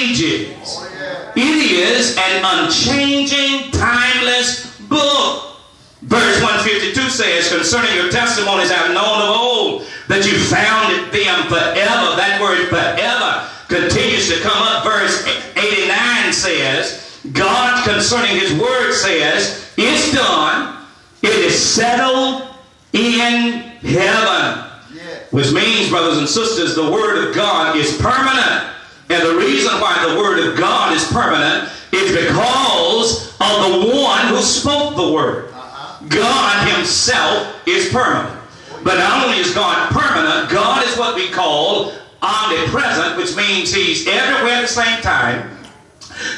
ages. It is an unchanging, timeless book. Verse 152 says, concerning your testimonies I have known of old, that you founded them forever. That word forever continues to come up. Verse 89 says, God concerning his word says, it's done. It is settled in heaven. Which means, brothers and sisters, the word of God is permanent. And the reason why the word of God is permanent is because of the one who spoke the word. God himself is permanent. But not only is God permanent, God is what we call omnipresent, which means he's everywhere at the same time.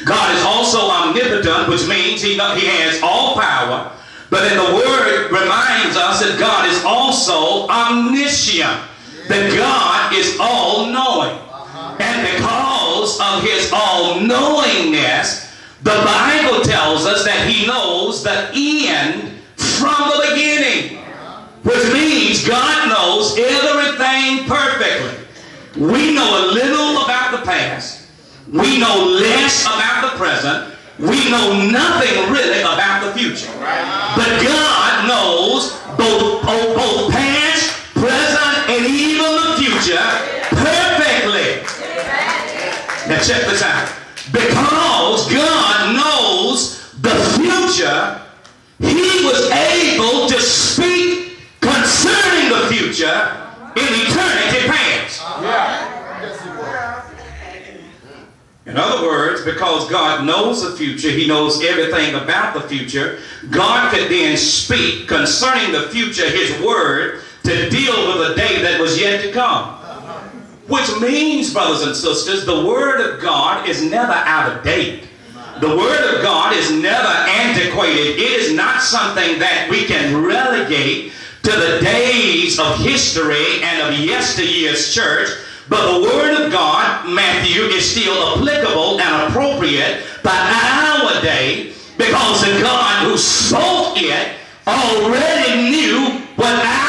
God is also omnipotent, which means he has all power. But then the word reminds us that God is also omniscient, that God is all-knowing. And because of his all-knowingness, the Bible tells us that he knows the end from the beginning, which means God knows everything perfectly. We know a little about the past. We know less about the present. We know nothing really about the future. But God knows both past, present, and even the future perfectly. Now check this out. Because God knows the future, he was able to speak concerning the future in eternity past. In other words, because God knows the future, he knows everything about the future, God could then speak concerning the future his word to deal with the day that was yet to come. Which means, brothers and sisters, the word of God is never out of date. The word of God is never antiquated. It is not something that we can relegate to the days of history and of yesteryear's church. But the word of God, Matthew, is still applicable and appropriate by our day, because the God who spoke it already knew what our